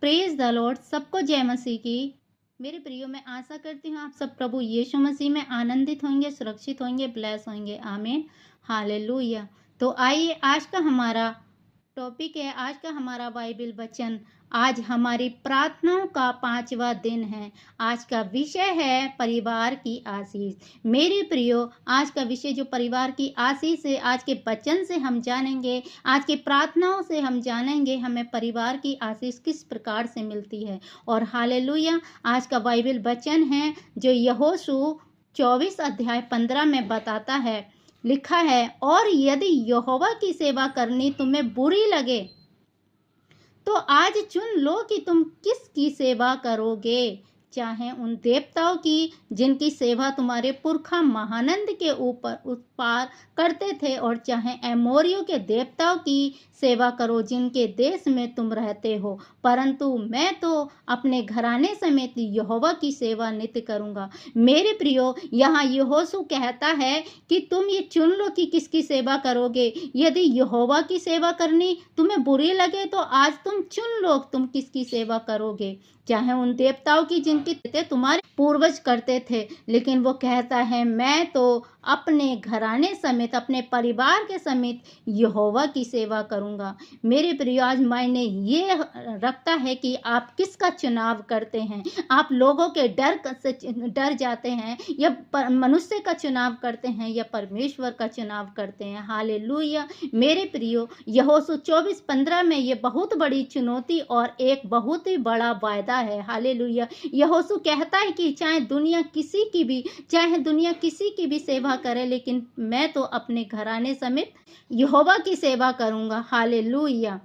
Praise the Lord. सबको जय मसीह की। मेरे प्रियो, मैं आशा करती हूँ आप सब प्रभु यीशु मसीह में आनंदित होंगे, सुरक्षित होंगे, ब्लेस होंगे। आमीन, हालेलुया। तो आइए, आज का हमारा टॉपिक है, आज का हमारा बाइबल वचन। आज हमारी प्रार्थनाओं का 5वां दिन है। आज का विषय है परिवार की आशीष। मेरे प्रियो, आज का विषय जो परिवार की आशीष है, आज के वचन से हम जानेंगे, आज की प्रार्थनाओं से हम जानेंगे हमें परिवार की आशीष किस प्रकार से मिलती है। और हालेलुया, आज का बाइबल वचन है जो यहोशू 24 अध्याय 15 में बताता है, लिखा है, और यदि यहोवा की सेवा करनी तुम्हें बुरी लगे तो आज चुन लो कि तुम किसकी सेवा करोगे, चाहे उन देवताओं की जिनकी सेवा तुम्हारे पुरखा महानंद के ऊपर उत्पार करते थे, और चाहे एमोरियों के देवताओं की सेवा करो जिनके देश में तुम रहते हो, परंतु मैं तो अपने घराने समेत यहोवा की सेवा नित्य करूंगा। मेरे प्रियो, यहाँ यहोशू कहता है कि तुम ये चुन लो कि किसकी सेवा करोगे। यदि यहोवा की सेवा करनी तुम्हें बुरी लगे तो आज तुम चुन लो तुम किसकी सेवा करोगे, चाहे उन देवताओं की जिनकी तुम्हारे पूर्वज करते थे। लेकिन वो कहता है, मैं तो अपने घराने समेत, अपने परिवार के समेत यहोवा की सेवा करूंगा। मेरे प्रिय, आज मायने ये रखता है कि आप किसका चुनाव करते हैं। आप लोगों के डर से डर जाते हैं, या मनुष्य का चुनाव करते हैं, या परमेश्वर का चुनाव करते हैं। हालेलुया। मेरे प्रियो, यहोशू 24:15 में ये बहुत बड़ी चुनौती और एक बहुत ही बड़ा वायदा है। हालेलुया। यहोशू कहता है कि चाहे दुनिया किसी की भी सेवा करे, लेकिन मैं तो अपने घराने समेत यहोवा की सेवा करूंगा। हालेलुया।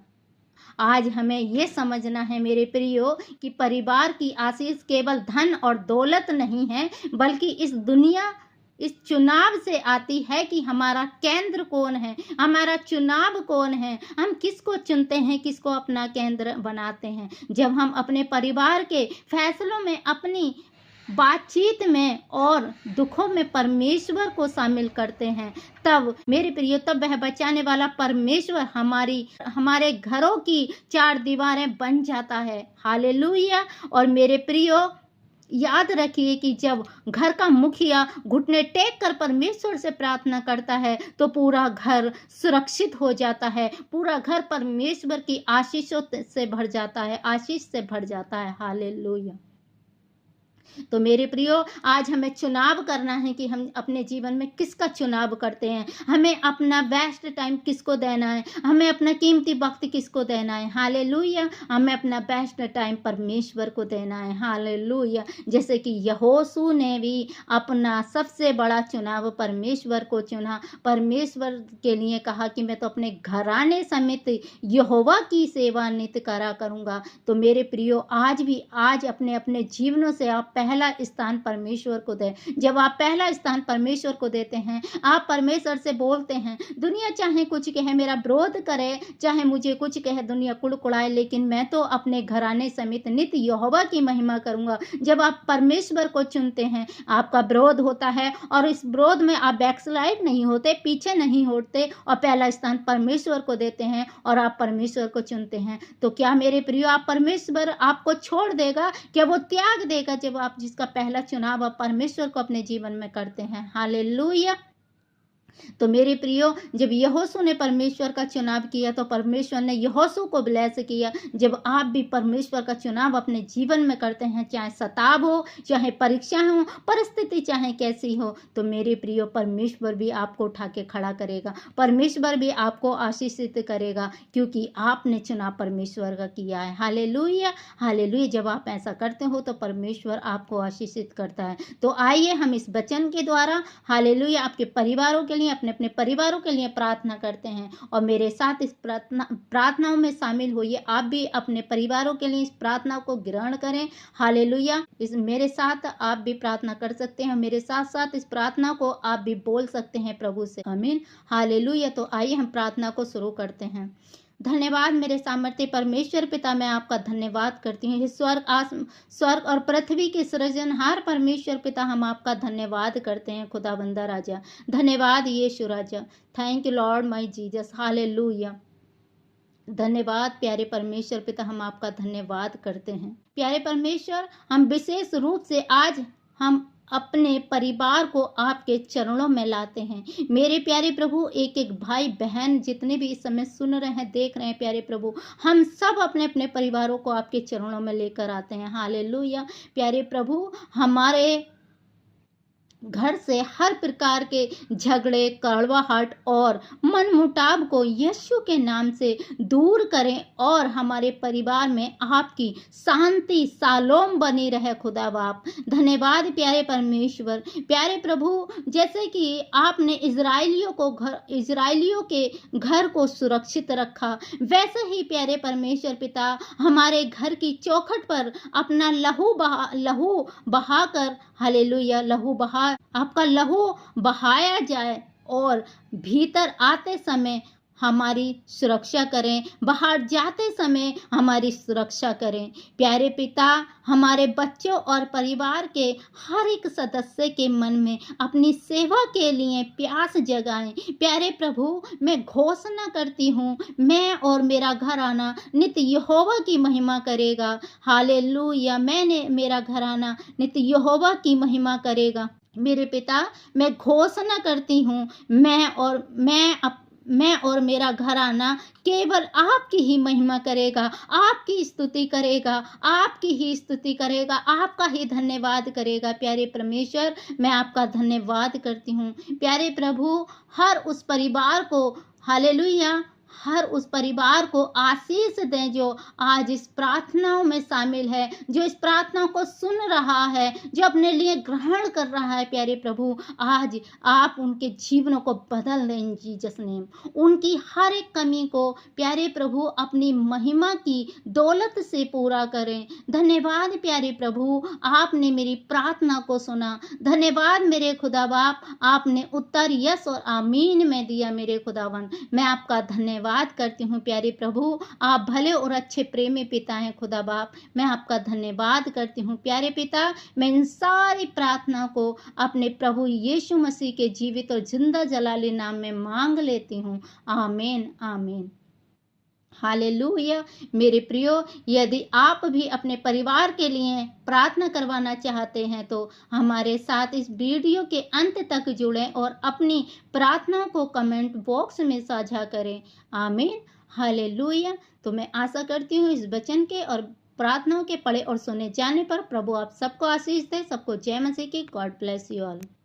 आज हमें ये समझना है मेरे प्रियो कि परिवार की आशीष केवल धन और दौलत नहीं है, बल्कि इस चुनाव से आती है कि हमारा केंद्र कौन है, हमारा चुनाव कौन है, हम किसको चुनते हैं, किसको अपना केंद्र बनाते हैं। जब हम अपने परिवार के फैसलों में, अपनी बातचीत में और दुखों में परमेश्वर को शामिल करते हैं, तब मेरे प्रियो, तब वह बचाने वाला परमेश्वर हमारे घरों की 4 दीवारें बन जाता है। हालेलुया। और मेरे प्रियो, याद रखिए कि जब घर का मुखिया घुटने टेक कर परमेश्वर से प्रार्थना करता है तो पूरा घर सुरक्षित हो जाता है, पूरा घर परमेश्वर की आशीषों से भर जाता है, आशीष से भर जाता है। हालेलुया। तो मेरे प्रियो, आज हमें चुनाव करना है कि हम अपने जीवन में किसका चुनाव करते हैं। हमें अपना बेस्ट टाइम किसको देना है, हमें अपना कीमती वक्त किसको देना है। हालेलुया। हमें अपना बेस्ट टाइम परमेश्वर को देना है। हालेलुया। जैसे कि यहोशू ने भी अपना सबसे बड़ा चुनाव परमेश्वर को चुना, परमेश्वर के लिए कहा कि मैं तो अपने घराने समेत यहोवा की सेवा नित्य करा करूंगा। तो मेरे प्रियो, आज अपने अपने जीवनों से आप पहला स्थान परमेश्वर को दें। जब आप पहला स्थान परमेश्वर को देते हैं, आप परमेश्वर से बोलते हैं, दुनिया चाहे कुछ कहे, मेरा विरोध करे, चाहे मुझे कुछ कहे, दुनिया कुड़कुड़ाए, लेकिन मैं तो अपने घराने समेत नित्य यहोवा की महिमा करूंगा। जब आप परमेश्वर को चुनते हैं, आपका विरोध होता है, और इस विरोध में आप बैकस्लाइड नहीं होते, पीछे नहीं होते, और पहला स्थान परमेश्वर को देते हैं और आप परमेश्वर को चुनते हैं। तो क्या मेरे प्रियो, आप परमेश्वर आपको छोड़ देगा? क्या वो त्याग देगा जब आप जिसका पहला चुनाव आप परमेश्वर को अपने जीवन में करते हैं? हालेलुया। तो मेरे प्रियो, जब यहोशू ने परमेश्वर का चुनाव किया तो परमेश्वर ने यहोशू को ब्लेस किया। जब आप भी परमेश्वर का चुनाव अपने जीवन में करते हैं, चाहे सताव हो, चाहे परीक्षा हो, परिस्थिति चाहे कैसी हो, तो मेरे प्रियो, परमेश्वर भी आपको उठा के खड़ा करेगा, परमेश्वर भी आपको आशीषित करेगा, क्योंकि आपने चुनाव परमेश्वर का किया है। हालेलुया। हालेलुया। जब आप ऐसा करते हो तो परमेश्वर आपको आशीषित करता है। तो आइए हम इस वचन के द्वारा, हालेलुया, आपके परिवारों के लिए, अपने अपने परिवारों के लिए प्रार्थना करते हैं, और मेरे साथ इस प्रार्थनाओं में शामिल होइए। आप भी अपने परिवारों के लिए इस प्रार्थना को ग्रहण करें। हालेलुया। मेरे साथ आप भी प्रार्थना कर सकते हैं, मेरे साथ साथ इस प्रार्थना को आप भी बोल सकते हैं प्रभु से। आमीन। हालेलुया। तो आइए हम प्रार्थना को शुरू करते हैं। धन्यवाद मेरे सामर्थ्य परमेश्वर पिता, मैं आपका धन्यवाद करती हूँ। स्वर्ग और पृथ्वी के सृजनहार परमेश्वर पिता, हम आपका धन्यवाद करते हैं खुदावंदा राजा। धन्यवाद यीशु राजा। Thank you Lord my Jesus. Hallelujah. धन्यवाद प्यारे परमेश्वर पिता, हम आपका धन्यवाद करते हैं। प्यारे परमेश्वर, हम विशेष रूप से आज हम अपने परिवार को आपके चरणों में लाते हैं। मेरे प्यारे प्रभु, एक एक भाई बहन जितने भी इस समय सुन रहे हैं, देख रहे हैं, प्यारे प्रभु, हम सब अपने अपने परिवारों को आपके चरणों में लेकर आते हैं। हालेलुया। प्यारे प्रभु, हमारे घर से हर प्रकार के झगड़े, कड़वाहट और मनमुटाव को यीशु के नाम से दूर करें और हमारे परिवार में आपकी शांति शालोम बनी रहे। खुदा बाप, धन्यवाद प्यारे परमेश्वर। प्यारे प्रभु, जैसे कि आपने इजराइलियों के घर को सुरक्षित रखा, वैसे ही प्यारे परमेश्वर पिता, हमारे घर की चौखट पर अपना लहू बहाकर, हालेलुया, आपका लहू बहाया जाए और भीतर आते समय हमारी सुरक्षा करें, बाहर जाते समय हमारी सुरक्षा करें। प्यारे पिता, हमारे बच्चों और परिवार के हर एक सदस्य के मन में अपनी सेवा के लिए प्यास जगाएं। प्यारे प्रभु, मैं घोषणा करती हूँ, मैं और मेरा घराना नित्य यहोवा की महिमा करेगा। हालेलुया। मेरा घराना नित्य यहोवा की महिमा करेगा। मेरे पिता, मैं घोषणा करती हूँ, मैं और मेरा घराना केवल आपकी ही महिमा करेगा, आपकी स्तुति करेगा, आपकी ही स्तुति करेगा, आपका ही धन्यवाद करेगा। प्यारे परमेश्वर, मैं आपका धन्यवाद करती हूँ। प्यारे प्रभु, हर उस परिवार को, हालेलुया, हर उस परिवार को आशीष दें जो आज इस प्रार्थनाओं में शामिल है, जो इस प्रार्थना को सुन रहा है, जो अपने लिए ग्रहण कर रहा है। प्यारे प्रभु, आज आप उनके जीवनों को बदल दें इन जीसस नेम। उनकी हर एक कमी को प्यारे प्रभु अपनी महिमा की दौलत से पूरा करें। धन्यवाद प्यारे प्रभु, आपने मेरी प्रार्थना को सुना। धन्यवाद मेरे खुदा बाप, आपने उत्तर यस और आमीन में दिया। मेरे खुदावन, मैं आपका धन्यवाद करती हूँ। प्यारे प्रभु, आप भले और अच्छे प्रेमी पिता हैं। खुदा बाप, मैं आपका धन्यवाद करती हूँ। प्यारे पिता, मैं इन सारी प्रार्थना को अपने प्रभु यीशु मसीह के जीवित और जिंदा जलाली नाम में मांग लेती हूँ। आमीन आमीन। हालेलुया। मेरे प्रियो, यदि आप भी अपने परिवार के लिए प्रार्थना करवाना चाहते हैं तो हमारे साथ इस वीडियो के अंत तक जुड़ें और अपनी प्रार्थना को कमेंट बॉक्स में साझा करें। आमीन। हालेलुया। तो मैं आशा करती हूँ इस वचन के और प्रार्थनाओं के पढ़े और सुने जाने पर प्रभु आप सबको आशीष दे। सबको जय मसीह की। God bless you all.